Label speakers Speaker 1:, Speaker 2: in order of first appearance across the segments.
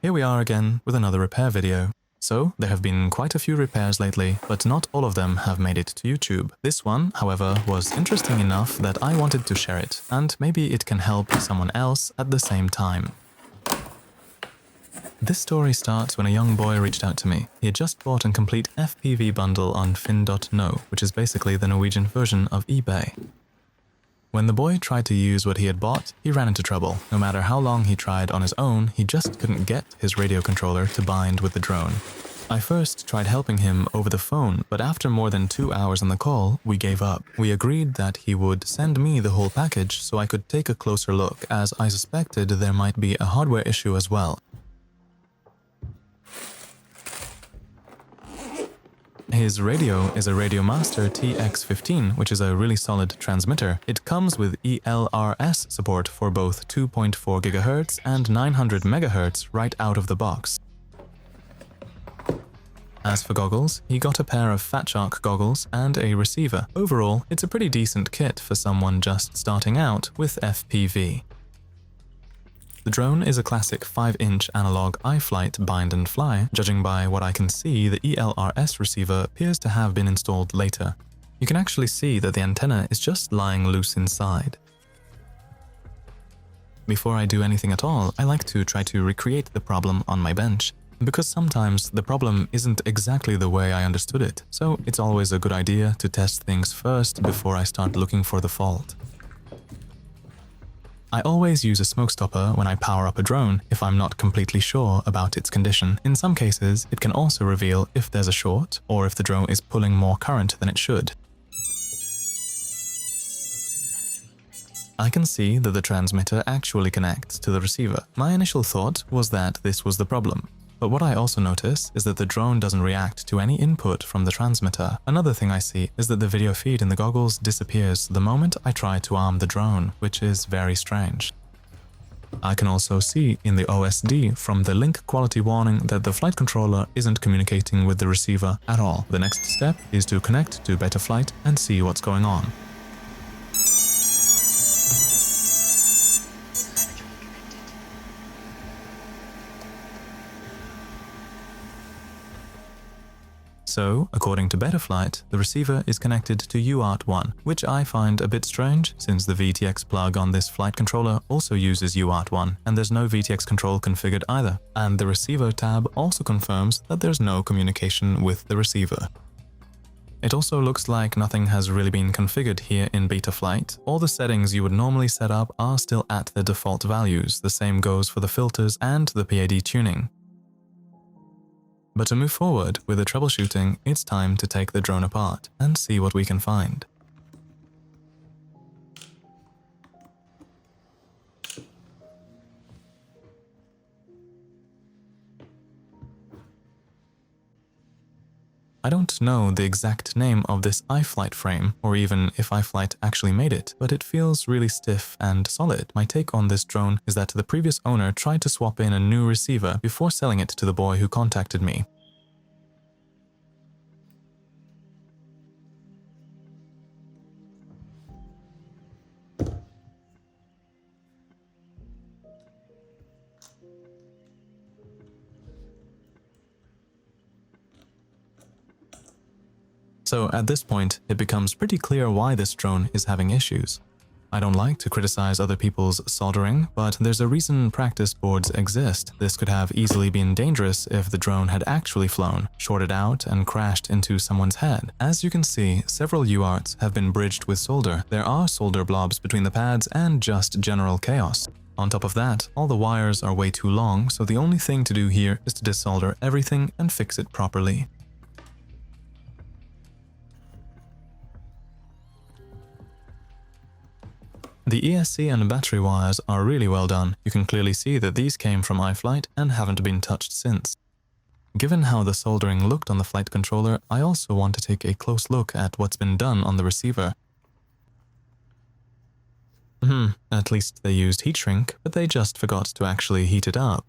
Speaker 1: Here we are again with another repair video. So, there have been quite a few repairs lately, but not all of them have made it to YouTube. This one, however, was interesting enough that I wanted to share it, and maybe it can help someone else at the same time. This story starts when a young boy reached out to me. He had just bought a complete FPV bundle on Finn.no, which is basically the Norwegian version of eBay. When the boy tried to use what he had bought, he ran into trouble. No matter how long he tried on his own, he just couldn't get his radio controller to bind with the drone. I first tried helping him over the phone, but after more than 2 hours on the call, we gave up. We agreed that he would send me the whole package so I could take a closer look, as I suspected there might be a hardware issue as well. His radio is a Radiomaster TX15, which is a really solid transmitter. It comes with ELRS support for both 2.4 GHz and 900 MHz right out of the box. As for goggles, he got a pair of Fat Shark goggles and a receiver. Overall, it's a pretty decent kit for someone just starting out with FPV. The drone is a classic 5-inch analog iFlight bind and fly. Judging by what I can see, the ELRS receiver appears to have been installed later. You can actually see that the antenna is just lying loose inside. Before I do anything at all, I like to try to recreate the problem on my bench, because sometimes the problem isn't exactly the way I understood it, so it's always a good idea to test things first before I start looking for the fault. I always use a smoke stopper when I power up a drone if I'm not completely sure about its condition. In some cases, it can also reveal if there's a short or if the drone is pulling more current than it should. I can see that the transmitter actually connects to the receiver. My initial thought was that this was the problem. But what I also notice is that the drone doesn't react to any input from the transmitter. Another thing I see is that the video feed in the goggles disappears the moment I try to arm the drone, which is very strange. I can also see in the OSD from the link quality warning that the flight controller isn't communicating with the receiver at all. The next step is to connect to Betaflight and see what's going on. So, according to Betaflight, the receiver is connected to UART1, which I find a bit strange since the VTX plug on this flight controller also uses UART1 and there's no VTX control configured either. And the receiver tab also confirms that there's no communication with the receiver. It also looks like nothing has really been configured here in Betaflight. All the settings you would normally set up are still at their default values. The same goes for the filters and the PID tuning. But to move forward with the troubleshooting, it's time to take the drone apart and see what we can find. I don't know the exact name of this iFlight frame, or even if iFlight actually made it, but it feels really stiff and solid. My take on this drone is that the previous owner tried to swap in a new receiver before selling it to the boy who contacted me. So at this point, it becomes pretty clear why this drone is having issues. I don't like to criticize other people's soldering, but there's a reason practice boards exist. This could have easily been dangerous if the drone had actually flown, shorted out, and crashed into someone's head. As you can see, several UARTs have been bridged with solder. There are solder blobs between the pads and just general chaos. On top of that, all the wires are way too long, so the only thing to do here is to desolder everything and fix it properly. The ESC and battery wires are really well done. You can clearly see that these came from iFlight and haven't been touched since. Given how the soldering looked on the flight controller, I also want to take a close look at what's been done on the receiver. At least they used heat shrink, but they just forgot to actually heat it up.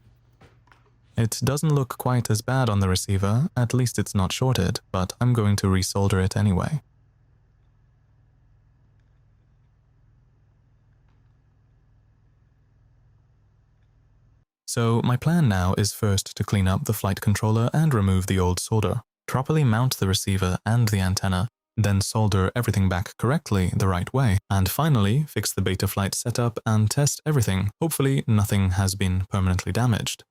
Speaker 1: It doesn't look quite as bad on the receiver, at least it's not shorted, but I'm going to resolder it anyway. So my plan now is first to clean up the flight controller and remove the old solder, properly mount the receiver and the antenna, then solder everything back correctly the right way, and finally fix the Betaflight setup and test everything. Hopefully nothing has been permanently damaged.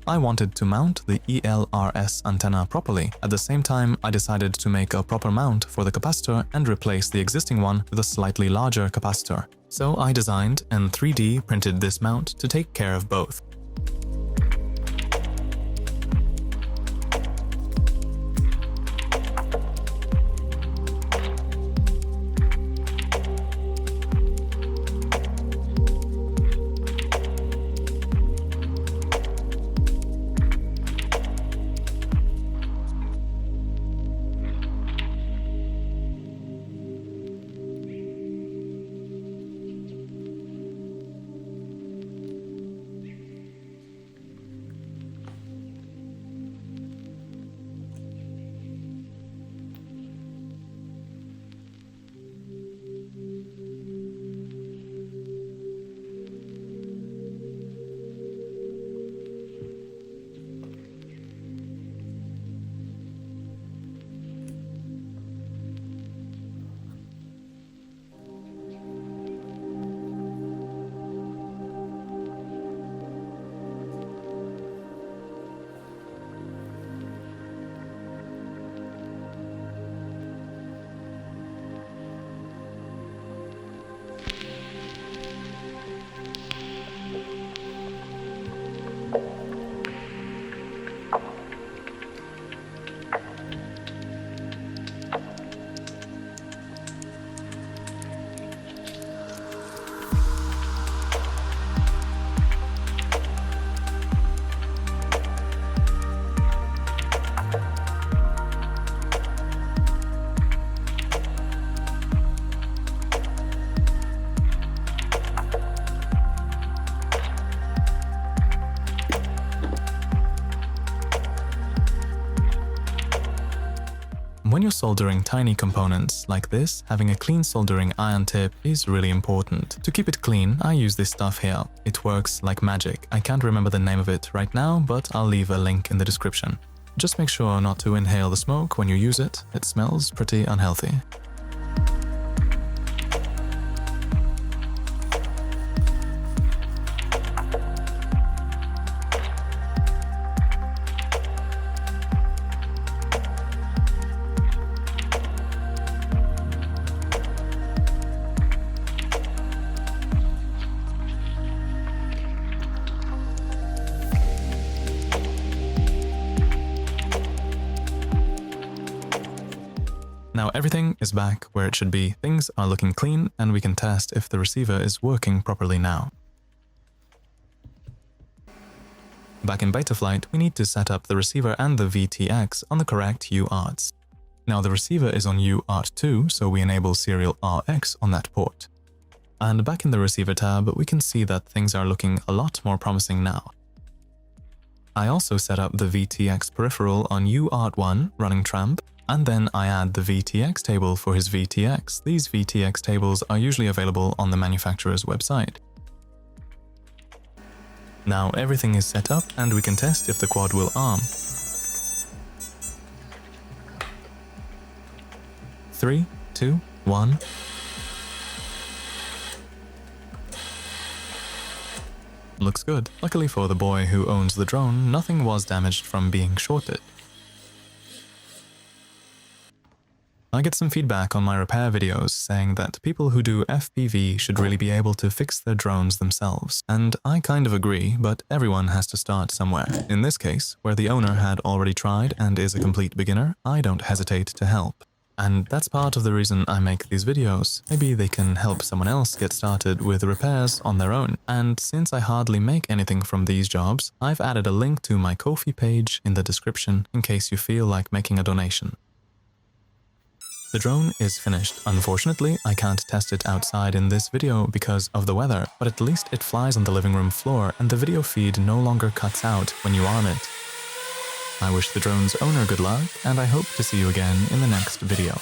Speaker 1: I wanted to mount the ELRS antenna properly. At the same time, I decided to make a proper mount for the capacitor and replace the existing one with a slightly larger capacitor. So I designed and 3D printed this mount to take care of both. When you're soldering tiny components like this, having a clean soldering iron tip is really important. To keep it clean, I use this stuff here. It works like magic. I can't remember the name of it right now, but I'll leave a link in the description. Just make sure not to inhale the smoke when you use it. It smells pretty unhealthy. Now everything is back where it should be, things are looking clean, and we can test if the receiver is working properly now. Back in Betaflight, we need to set up the receiver and the VTX on the correct UARTs. Now the receiver is on UART2, so we enable serial RX on that port. And back in the receiver tab, we can see that things are looking a lot more promising now. I also set up the VTX peripheral on UART1 running Tramp, and then I add the VTX table for his VTX. These VTX tables are usually available on the manufacturer's website. Now everything is set up and we can test if the quad will arm. 3, 2, 1. Looks good. Luckily for the boy who owns the drone, nothing was damaged from being shorted. I get some feedback on my repair videos saying that people who do FPV should really be able to fix their drones themselves. And I kind of agree, but everyone has to start somewhere. In this case, where the owner had already tried and is a complete beginner, I don't hesitate to help. And that's part of the reason I make these videos. Maybe they can help someone else get started with repairs on their own. And since I hardly make anything from these jobs, I've added a link to my Ko-fi page in the description in case you feel like making a donation. The drone is finished. Unfortunately, I can't test it outside in this video because of the weather, but at least it flies on the living room floor and the video feed no longer cuts out when you arm it. I wish the drone's owner good luck, and I hope to see you again in the next video.